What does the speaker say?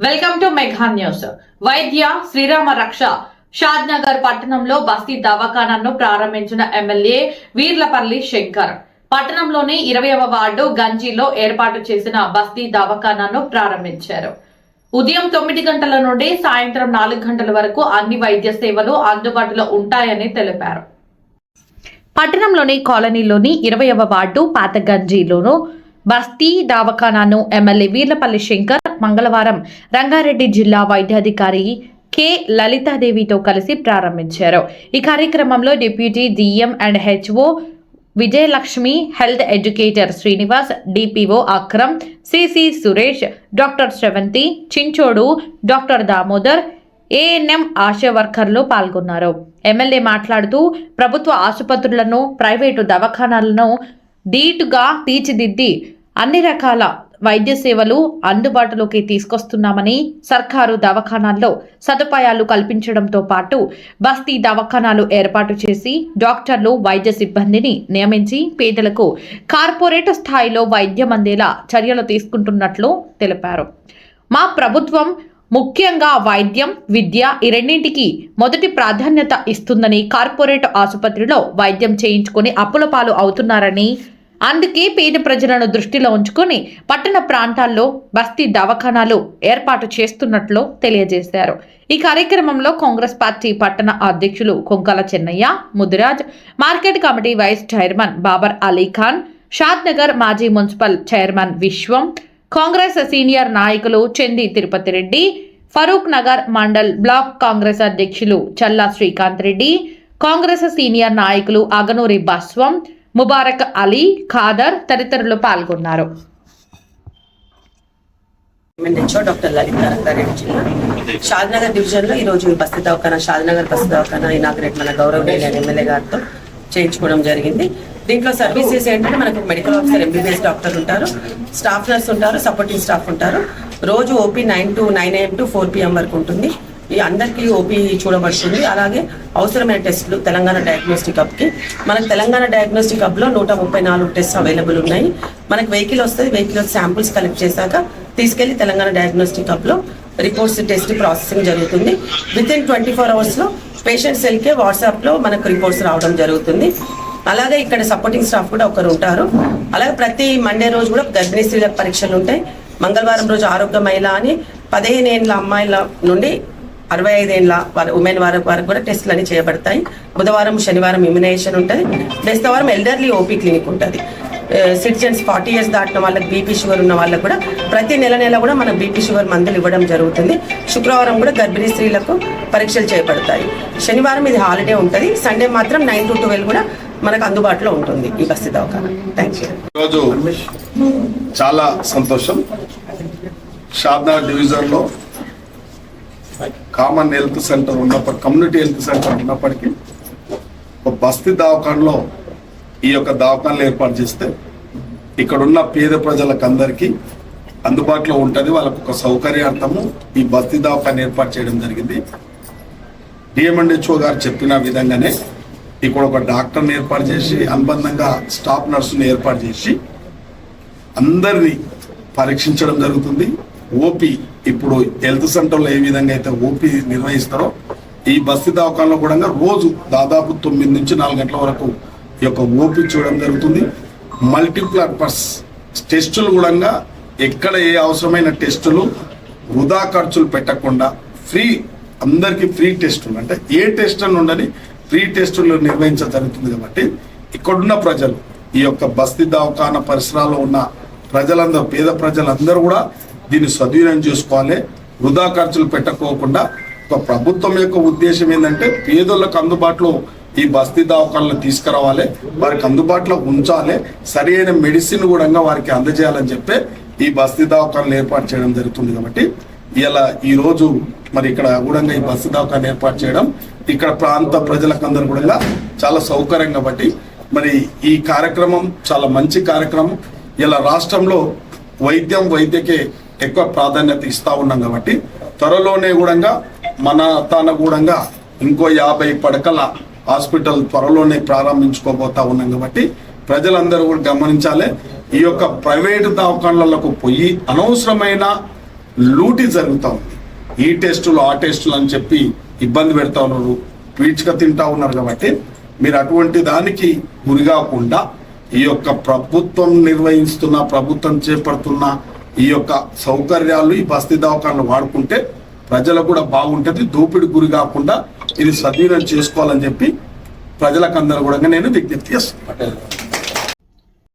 Welcome to mega news. వైద్య శ్రీరామ రక్ష షాద్నగర్ పట్టణంలో బస్తీ దవాఖానాను ప్రారంభించిన ఎమ్మెల్యే వీర్లపల్లి శంకర్. పట్టణంలోని 20వ వార్డు గంజిలో ఏర్పాటు చేసిన బస్తీ దవాఖానాను ప్రారంభించారు. ఉదయం 9 గంటల నుండి సాయంత్రం 4 గంటల వరకు అన్ని వైద్య సేవలు అందుబాటులో ఉంటాయని తెలిపారు. పట్టణంలోని కాలనీలోని 20వ వార్డు పాత గంజిలోను బస్తీ దవాఖానాను ఎమ్మెల్యే వీర్లపల్లి శంకర్ మంగళవారం రంగారెడ్డి జిల్లా వైద్యాధికారి కె లలితాదేవితో కలిసి ప్రారంభించారు. ఈ కార్యక్రమంలో deputy DM and HO Vijayalakshmi, health educator Srinivas, DPO Akram, CC Suresh, doctor Sravanthi, Chinchodu, doctor Damodar, ANM Asha వర్కర్లు పాల్గొన్నారు. ఎమ్మెల్యే మాట్లాడుతూ ప్రభుత్వ ఆసుపత్రులను, ప్రైవేటు దవాఖానాలను ధీటుగా తీర్చిదిద్ది అన్ని రకాల వైద్య సేవలు అందుబాటులోకి తీసుకొస్తున్నామని, సర్కారు దవాఖానాల్లో సదుపాయాలు కల్పించడంతో పాటు బస్తీ దవాఖానాలు ఏర్పాటు చేసి డాక్టర్లు, వైద్య సిబ్బందిని నియమించి పేదలకు కార్పొరేట్ స్థాయిలో వైద్యం అందేలా చర్యలు తీసుకుంటున్నట్లు తెలిపారు. మా ప్రభుత్వం ముఖ్యంగా వైద్యం, విద్య ఈ రెండింటికి మొదటి ప్రాధాన్యత ఇస్తుందని, కార్పొరేట్ ఆసుపత్రిలో వైద్యం చేయించుకుని అప్పుల పాలు అవుతున్నారని, అందుకే పేద ప్రజలను దృష్టిలో ఉంచుకొని పట్టణ ప్రాంతాల్లో బస్తీ దవాఖానాలు ఏర్పాటు చేస్తున్నట్లు తెలియజేశారు. ఈ కార్యక్రమంలో కాంగ్రెస్ పార్టీ పట్టణ అధ్యక్షులు Konkala Chennaiah, Mudiraj, market committee vice chairman Babar Alikhan, Shadnagar మాజీ municipal chairman Vishwam, Congress senior నాయకులు చంది తిరుపతి రెడ్డి, ఫరూక్ నగర్ మండల్ బ్లాక్ కాంగ్రెస్ అధ్యక్షులు చల్లా శ్రీకాంత్ రెడ్డి, కాంగ్రెస్ సీనియర్ నాయకులు అగనూరి బస్వం, ముబారక్ అలీ, ఖాదర్ తదితరులు పాల్గొన్నారు. డాక్టర్ లలిత, రంగారెడ్డి జిల్లా షాద్నగర్ డివిజన్ లో ఈ రోజు బస్తీ దవాఖానా, షాద్నగర్ బస్తీ దవాఖానా ఇనాగ్రేట్ మన గౌరవనీయ ఎమ్మెల్యే గారితో చేయించుకోవడం జరిగింది. దీంట్లో సర్వీసెస్ ఏంటంటే మనకు మెడికల్ ఆఫీసర్, ఎంబీబీఎస్ డాక్టర్ ఉంటారు, స్టాఫ్ నర్స్ ఉంటారు, సపోర్టింగ్ స్టాఫ్ ఉంటారు. రోజు ఓపీ 9 AM to 4 PM వరకు ఉంటుంది. ఈ అందరికీ ఓపీ చూడబడుతుంది. అలాగే అవసరమైన టెస్టులు తెలంగాణ డయాగ్నోస్టిక్ హబ్కి, మనకు తెలంగాణ డయాగ్నోస్టిక్ హబ్లో 134 టెస్ట్ అవైలబుల్ ఉన్నాయి. మనకు వెహికల్ వస్తుంది, వెహికల్ వచ్చి శాంపుల్స్ కలెక్ట్ చేశాక తీసుకెళ్లి తెలంగాణ డయాగ్నోస్టిక్ హబ్లో రిపోర్ట్స్ టెస్ట్ ప్రాసెసింగ్ జరుగుతుంది. వితిన్ 24 అవర్స్లో పేషెంట్ సెల్కే వాట్సాప్లో మనకు రిపోర్ట్స్ రావడం జరుగుతుంది. అలాగే ఇక్కడ సపోర్టింగ్ స్టాఫ్ కూడా ఒకరు ఉంటారు. అలాగే ప్రతి మండే రోజు కూడా గర్భిణీ స్త్రీలకు పరీక్షలు ఉంటాయి. మంగళవారం రోజు ఆరోగ్య మహిళ అని 15 ఏళ్ళ అమ్మాయిల నుండి 65 ఏళ్ళ ఉమెన్ వరకు కూడా టెస్టులు అన్ని చేయబడతాయి. బుధవారం, శనివారం ఇమ్యునైజేషన్ ఉంటుంది. బేస్తవారం ఎల్డర్లీ ఓపీ క్లినిక్ ఉంటుంది. సిటిజన్స్ 40 years దాటిన వాళ్ళకి, బీపీ షుగర్ ఉన్న వాళ్ళకి కూడా ప్రతి నెల కూడా మనం బీపీ షుగర్ మందులు ఇవ్వడం జరుగుతుంది. శుక్రవారం కూడా గర్భిణీ స్త్రీలకు పరీక్షలు చేయబడతాయి. శనివారం ఇది హాలిడే ఉంటుంది. సండే మాత్రం 9 to 12 కూడా మనకు అందుబాటులో ఉంటుంది ఈ బస్తీ దవాఖానా. Thank you. ఈరోజు చాలా సంతోషం. షాద్నగర్ డివిజన్లో కామన్ హెల్త్ సెంటర్ ఉన్నప్పటికీ, కమ్యూనిటీ హెల్త్ సెంటర్ ఉన్నప్పటికీ ఒక బస్తీ దవాఖానలో ఈ యొక్క దవాఖానలు ఏర్పాటు చేస్తే ఇక్కడున్న పేద ప్రజలకు అందరికీ అందుబాటులో ఉంటుంది. వాళ్ళకు ఒక సౌకర్యార్థము ఈ బస్తీ దవాఖాన ఏర్పాటు చేయడం జరిగింది. డిఎంఎండ్హెచ్ఓ గారు చెప్పిన విధంగానే ఇక్కడ ఒక డాక్టర్ని ఏర్పాటు చేసి, అనుబంధంగా స్టాఫ్ నర్సుని ఏర్పాటు చేసి అందరినీ పరీక్షించడం జరుగుతుంది. ఓపీ ఇప్పుడు హెల్త్ సెంటర్లో ఏ విధంగా అయితే ఓపీ నిర్వహిస్తారో ఈ బస్తీ దవాఖానలో కూడా రోజు దాదాపు 9 నుంచి 4 గంటల వరకు ఈ యొక్క ఓపీ చూడడం జరుగుతుంది. మల్టీపర్పస్ టెస్టులు కూడా ఎక్కడ ఏ అవసరమైన టెస్టులు వృధా ఖర్చులు పెట్టకుండా ఫ్రీ, అందరికీ ఫ్రీ టెస్టులు, అంటే ఏ టెస్ట్ అని ఉండని ఫ్రీ టెస్టులు నిర్వహించడం జరుగుతుంది. కాబట్టి ఇక్కడున్న ప్రజలు, ఈ యొక్క బస్తీ దవాఖానా పరిసరాల్లో ఉన్న ప్రజలందరూ, పేద ప్రజలందరూ కూడా దీన్ని సద్వినియోగం చేసుకోవాలి. వృధా ఖర్చులు పెట్టకోకుండా ఒక ప్రభుత్వం యొక్క ఉద్దేశం ఏంటంటే పేదోళ్ళకు అందుబాటులో ఈ బస్తీ దవాఖానాలను తీసుకురావాలి, వారికి అందుబాటులో ఉంచాలి, సరి అయిన మెడిసిన్ కూడా వారికి అందజేయాలని చెప్పి ఈ బస్తీ దవాఖానాలు ఏర్పాటు చేయడం జరుగుతుంది. కాబట్టి ఇలా ఈరోజు మరి ఇక్కడ కూడా ఈ బస్తీ దవాఖానా ఏర్పాటు చేయడం ఇక్కడ ప్రాంత ప్రజలకు అందరూ కూడా చాలా సౌకర్యం. కాబట్టి మరి ఈ కార్యక్రమం చాలా మంచి కార్యక్రమం. ఇలా రాష్ట్రంలో వైద్యకే ఎక్కువ ప్రాధాన్యత ఇస్తా ఉన్నాం. కాబట్టి త్వరలోనే కూడా మన తాన కూడా ఇంకో 50 పడకల హాస్పిటల్ త్వరలోనే ప్రారంభించుకోబోతా ఉన్నాం. కాబట్టి ప్రజలందరూ కూడా గమనించాలి. ఈ యొక్క ప్రైవేటు దవాఖానాలకు పోయి అనవసరమైన లూటీ జరుగుతూ ఉంది. ఈ టెస్టులు ఆ టెస్టులు అని చెప్పి ఇబ్బంది పెడతా ఉన్నారు, పీడ్చుక తింటా ఉన్నారు. కాబట్టి మీరు అటువంటి దానికి గురి కాకుండా ఈ యొక్క ప్రభుత్వం నిర్వహిస్తున్న, ప్రభుత్వం చేపడుతున్న ఈ యొక్క సౌకర్యాలు ఈ బస్తీ దవాఖానలు వాడుకుంటే ప్రజలకు కూడా బాగుంటుంది. దోపిడి గురి కాకుండా ఇది సద్వినియోగం చేసుకోవాలని చెప్పి ప్రజలకు అందరూ కూడా నేను విజ్ఞప్తి చేస్తున్నాను.